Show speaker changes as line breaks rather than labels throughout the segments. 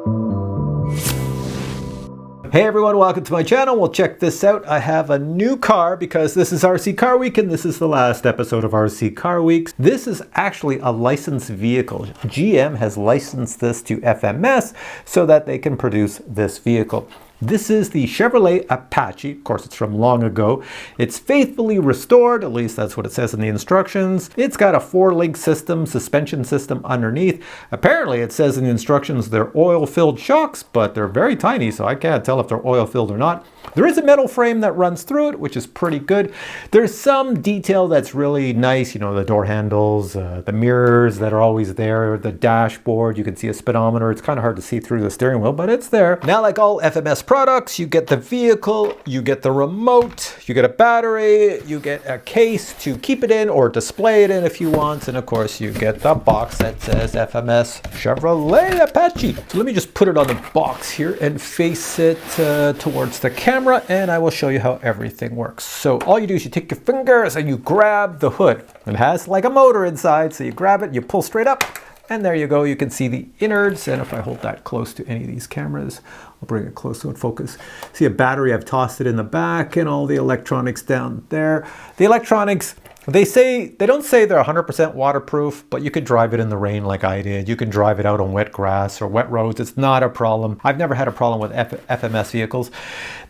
Hey everyone, welcome to my channel. Well, check this out. I have a new car because this is RC Car Week and this is the last episode of RC Car Week. This is actually a licensed vehicle. GM has licensed this to FMS so that they can produce this vehicle. This is the Chevrolet Apache. Of course, it's from long ago. It's faithfully restored, at least that's what it says in the instructions. It's got a 4-link system, suspension system underneath. Apparently, it says in the instructions they're oil-filled shocks, but they're very tiny, so I can't tell if they're oil-filled or not. There is a metal frame that runs through it, which is pretty good. There's some detail that's really nice, you know, the door handles, the mirrors that are always there, the dashboard, you can see a speedometer. It's kind of hard to see through the steering wheel, but it's there. Now, like all FMS products, you get the vehicle, you get the remote, you get a battery, you get a case to keep it in or display it in if you want, and of course you get the box that says FMS Chevrolet Apache. So let me just put it on the box here and face it towards the camera, and I will show you how everything works. So all you do is you take your fingers and you grab the hood. It has like a motor inside, so you grab it, you pull straight up, and there you go. You can see the innards, and if I hold that close to any of these cameras, I'll bring it close so it focus. See a battery, I've tossed it in the back, and all the electronics down there. The electronics, they don't say they're 100% waterproof, but you could drive it in the rain like I did. You can drive it out on wet grass or wet roads. It's not a problem. I've never had a problem with FMS vehicles.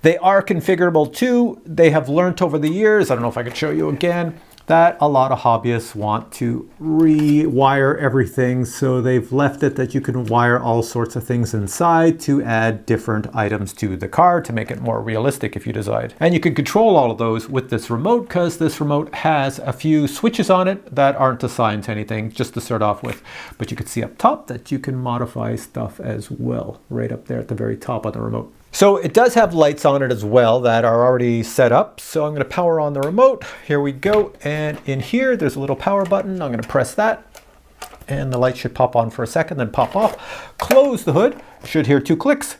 They are configurable too. They have learned over the years, I don't know if I could show you again, that a lot of hobbyists want to rewire everything, so they've left it that you can wire all sorts of things inside to add different items to the car to make it more realistic if you decide. And you can control all of those with this remote, because this remote has a few switches on it that aren't assigned to anything, just to start off with. But you can see up top that you can modify stuff as well, right up there at the very top of the remote. So it does have lights on it as well that are already set up. So I'm going to power on the remote. Here we go. And in here, there's a little power button. I'm going to press that. And the light should pop on for a second, then pop off. Close the hood. Should hear 2 clicks.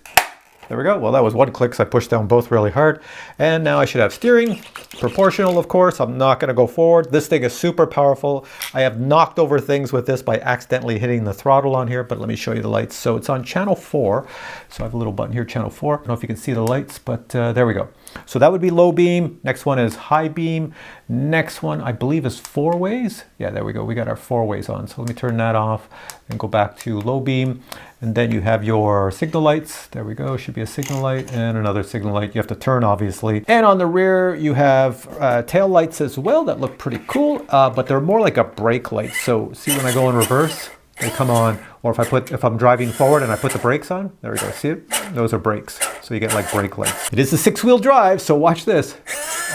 There we go. Well, that was 1 click, so I pushed down both really hard. And now I should have steering. Proportional, of course. I'm not going to go forward. This thing is super powerful. I have knocked over things with this by accidentally hitting the throttle on here, but let me show you the lights. So it's on channel 4. So I have a little button here, channel 4. I don't know if you can see the lights, but there we go. So that would be low beam. Next one is high beam. Next one, I believe, is 4 ways. Yeah, there we go. We got our 4 ways on. So let me turn that off and go back to low beam. And then you have your signal lights. There we go. Should be a signal light and another signal light. You have to turn, obviously. And on the rear, you have tail lights as well that look pretty cool, but they're more like a brake light. So see when I go in reverse, they come on. Or if I'm driving forward and I put the brakes on, there we go, see it? Those are brakes. So you get like brake lights. It is a 6-wheel drive, so watch this.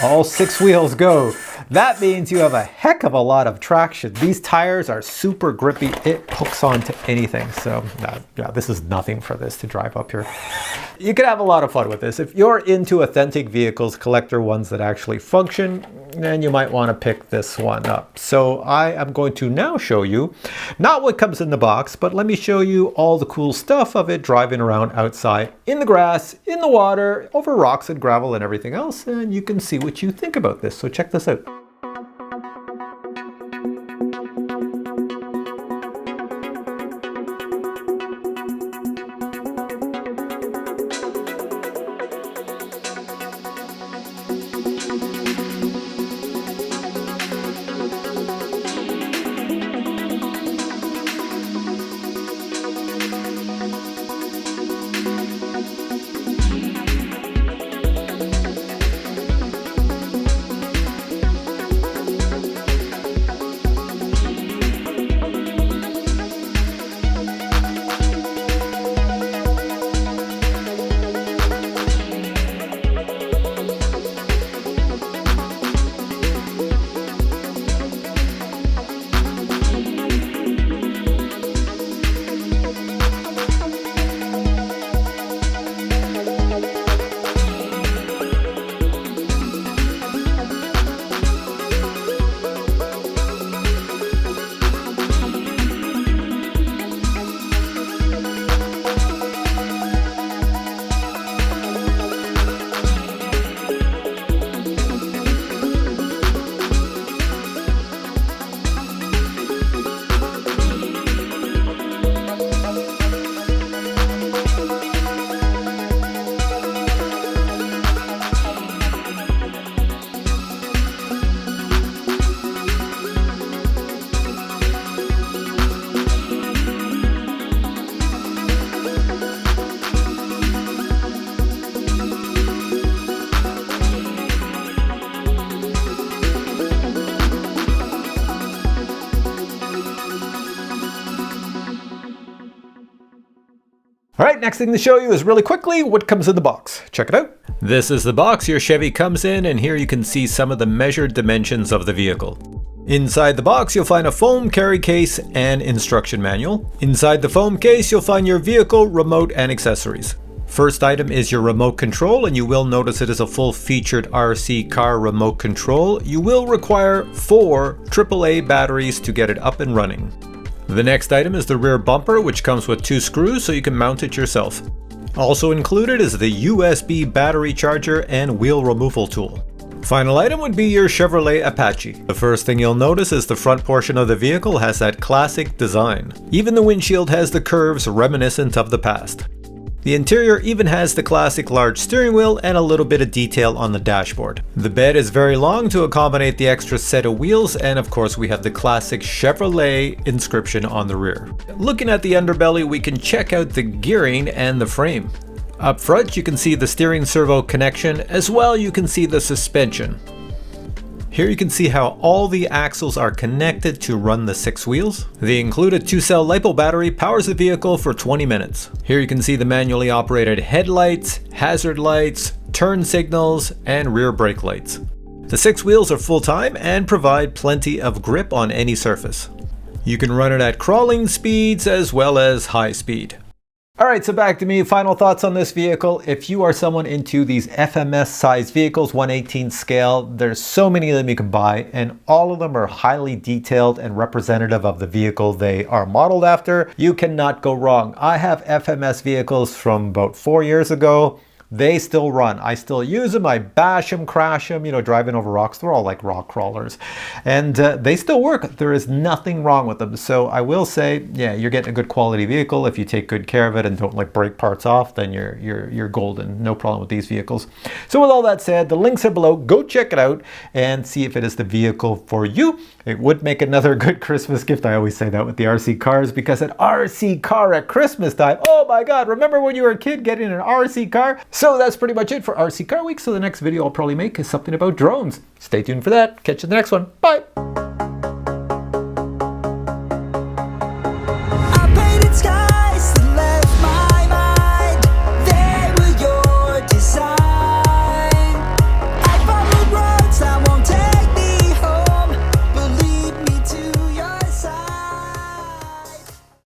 All 6 wheels go. That means you have a heck of a lot of traction. These tires are super grippy. It hooks onto anything. So yeah, this is nothing for this to drive up here. You can have a lot of fun with this. If you're into authentic vehicles, collector ones that actually function, then you might want to pick this one up. So I am going to now show you, not what comes in the box, but let me show you all the cool stuff of it driving around outside in the grass, in the water, over rocks and gravel and everything else, and you can see what you think about this. So check this out. All right, next thing to show you is really quickly what comes in the box. Check it out. This is the box your Chevy comes in, and here you can see some of the measured dimensions of the vehicle. Inside the box, you'll find a foam carry case and instruction manual. Inside the foam case, you'll find your vehicle, remote, and accessories. First item is your remote control, and you will notice it is a full-featured RC car remote control. You will require 4 AAA batteries to get it up and running. The next item is the rear bumper, which comes with 2 screws so you can mount it yourself. Also included is the USB battery charger and wheel removal tool. Final item would be your Chevrolet Apache. The first thing you'll notice is the front portion of the vehicle has that classic design. Even the windshield has the curves reminiscent of the past. The interior even has the classic large steering wheel and a little bit of detail on the dashboard. The bed is very long to accommodate the extra set of wheels, and of course we have the classic Chevrolet inscription on the rear. Looking at the underbelly, we can check out the gearing and the frame. Up front you can see the steering servo connection, as well you can see the suspension. Here you can see how all the axles are connected to run the 6 wheels. The included 2-cell LiPo battery powers the vehicle for 20 minutes. Here you can see the manually operated headlights, hazard lights, turn signals, and rear brake lights. The 6 wheels are full-time and provide plenty of grip on any surface. You can run it at crawling speeds as well as high speed. Alright, so back to me. Final thoughts on this vehicle. If you are someone into these FMS size vehicles, 1/18 scale, there's so many of them you can buy, and all of them are highly detailed and representative of the vehicle they are modeled after. You cannot go wrong. I have FMS vehicles from about 4 years ago. They still run. I still use them. I bash them, crash them, driving over rocks. They're all like rock crawlers. And they still work. There is nothing wrong with them. So I will say, yeah, you're getting a good quality vehicle. If you take good care of it and don't like break parts off, then you're golden. No problem with these vehicles. So with all that said, the links are below. Go check it out and see if it is the vehicle for you. It would make another good Christmas gift. I always say that with the RC cars, because an RC car at Christmas time, oh my God, remember when you were a kid getting an RC car? So that's pretty much it for RC Car Week. So the next video I'll probably make is something about drones. Stay tuned for that. Catch you in the next one. Bye.